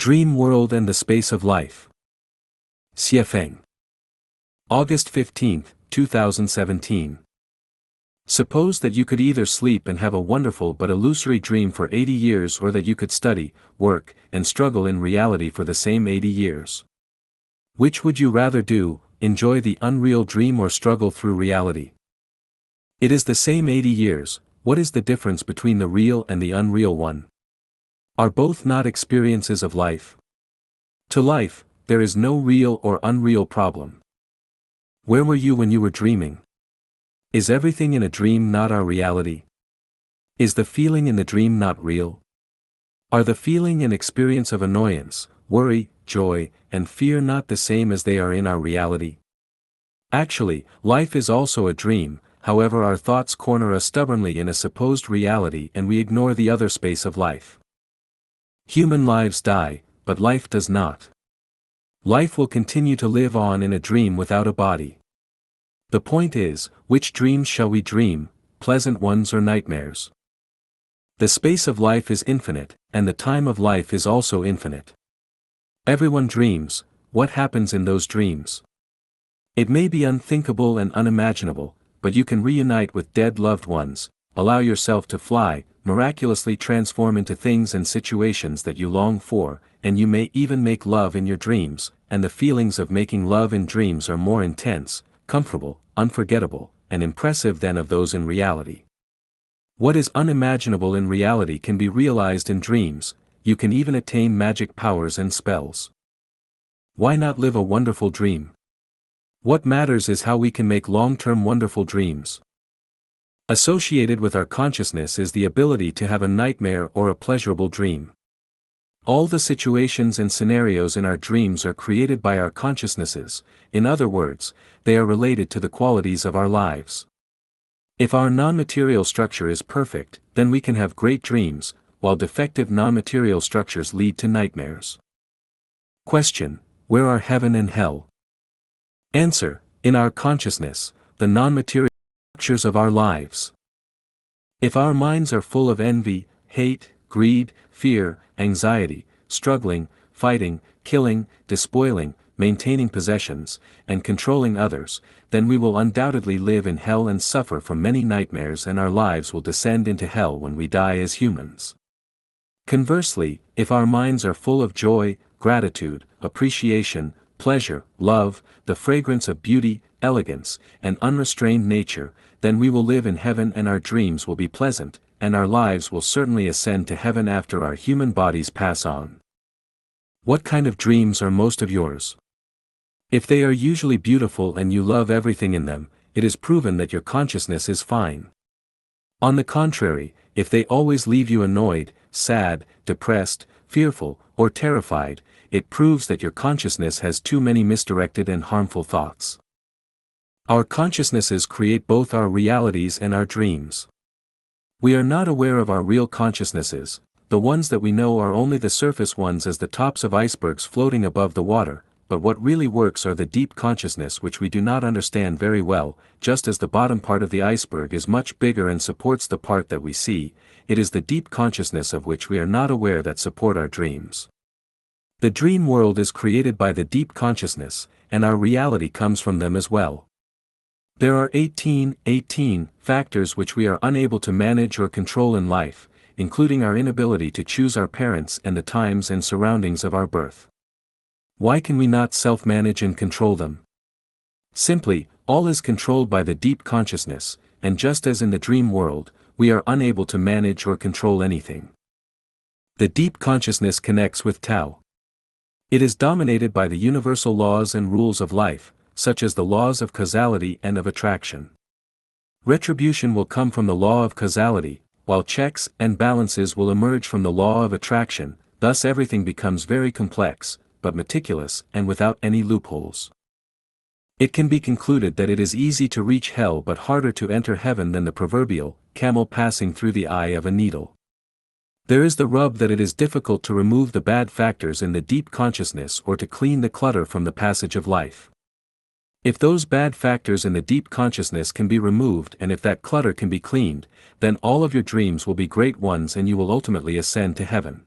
dream world and the space of life. Xiefeng. August 15, 2017. Suppose that you could either sleep and have a wonderful but illusory dream for 80 years, or that you could study, work, and struggle in reality for the same 80 years. Which would you rather do, enjoy the unreal dream or struggle through reality? It is the same 80 years, what is the difference between the real and the unreal one? Are both not experiences of life? To life, there is no real or unreal problem. Where were you when you were dreaming? Is everything in a dream not our reality? Is the feeling in the dream not real? Are the feeling and experience of annoyance, worry, joy, and fear not the same as they are in our reality? Actually, life is also a dream, however our thoughts corner us stubbornly in a supposed reality and we ignore the other space of life. Human lives die, but life does not. Life will continue to live on in a dream without a body. The point is, which dreams shall we dream, pleasant ones or nightmares? The space of life is infinite, and the time of life is also infinite. Everyone dreams. What happens in those dreams? It may be unthinkable and unimaginable, but you can reunite with dead loved ones, allow yourself to fly, miraculously transform into things and situations that you long for, and you may even make love in your dreams, and the feelings of making love in dreams are more intense, comfortable, unforgettable, and impressive than of those in reality. What is unimaginable in reality can be realized in dreams. You can even attain magic powers and spells. Why not live a wonderful dream? What matters is how we can make long-term wonderful dreams. Associated with our consciousness is the ability to have a nightmare or a pleasurable dream. All the situations and scenarios in our dreams are created by our consciousnesses. In other words, they are related to the qualities of our lives. If our non-material structure is perfect, then we can have great dreams, while defective non-material structures lead to nightmares. Question: where are heaven and hell? Answer: in our consciousness, the non-material structures of our lives. If our minds are full of envy, hate, greed, fear, anxiety, struggling, fighting, killing, despoiling, maintaining possessions, and controlling others, then we will undoubtedly live in hell and suffer from many nightmares, and our lives will descend into hell when we die as humans. Conversely, if our minds are full of joy, gratitude, appreciation, pleasure, love, the fragrance of beauty, elegance, and unrestrained nature, then we will live in heaven and our dreams will be pleasant, and our lives will certainly ascend to heaven after our human bodies pass on. What kind of dreams are most of yours? If they are usually beautiful and you love everything in them, it is proven that your consciousness is fine. On the contrary, if they always leave you annoyed, sad, depressed, fearful, or terrified, it proves that your consciousness has too many misdirected and harmful thoughts. Our consciousnesses create both our realities and our dreams. We are not aware of our real consciousnesses. The ones that we know are only the surface ones, as the tops of icebergs floating above the water, but what really works are the deep consciousness, which we do not understand very well. Just as the bottom part of the iceberg is much bigger and supports the part that we see, it is the deep consciousness of which we are not aware that support our dreams. The dream world is created by the deep consciousness, and our reality comes from them as well. There are 18 factors which we are unable to manage or control in life, including our inability to choose our parents and the times and surroundings of our birth. Why can we not self-manage and control them? Simply, all is controlled by the deep consciousness, and just as in the dream world, we are unable to manage or control anything. The deep consciousness connects with Tao. It is dominated by the universal laws and rules of life, such as the laws of causality and of attraction. Retribution will come from the law of causality, while checks and balances will emerge from the law of attraction. Thus everything becomes very complex, but meticulous and without any loopholes. It can be concluded that it is easy to reach hell but harder to enter heaven than the proverbial camel passing through the eye of a needle. There is the rub that it is difficult to remove the bad factors in the deep consciousness or to clean the clutter from the passage of life. If those bad factors in the deep consciousness can be removed and if that clutter can be cleaned, then all of your dreams will be great ones and you will ultimately ascend to heaven.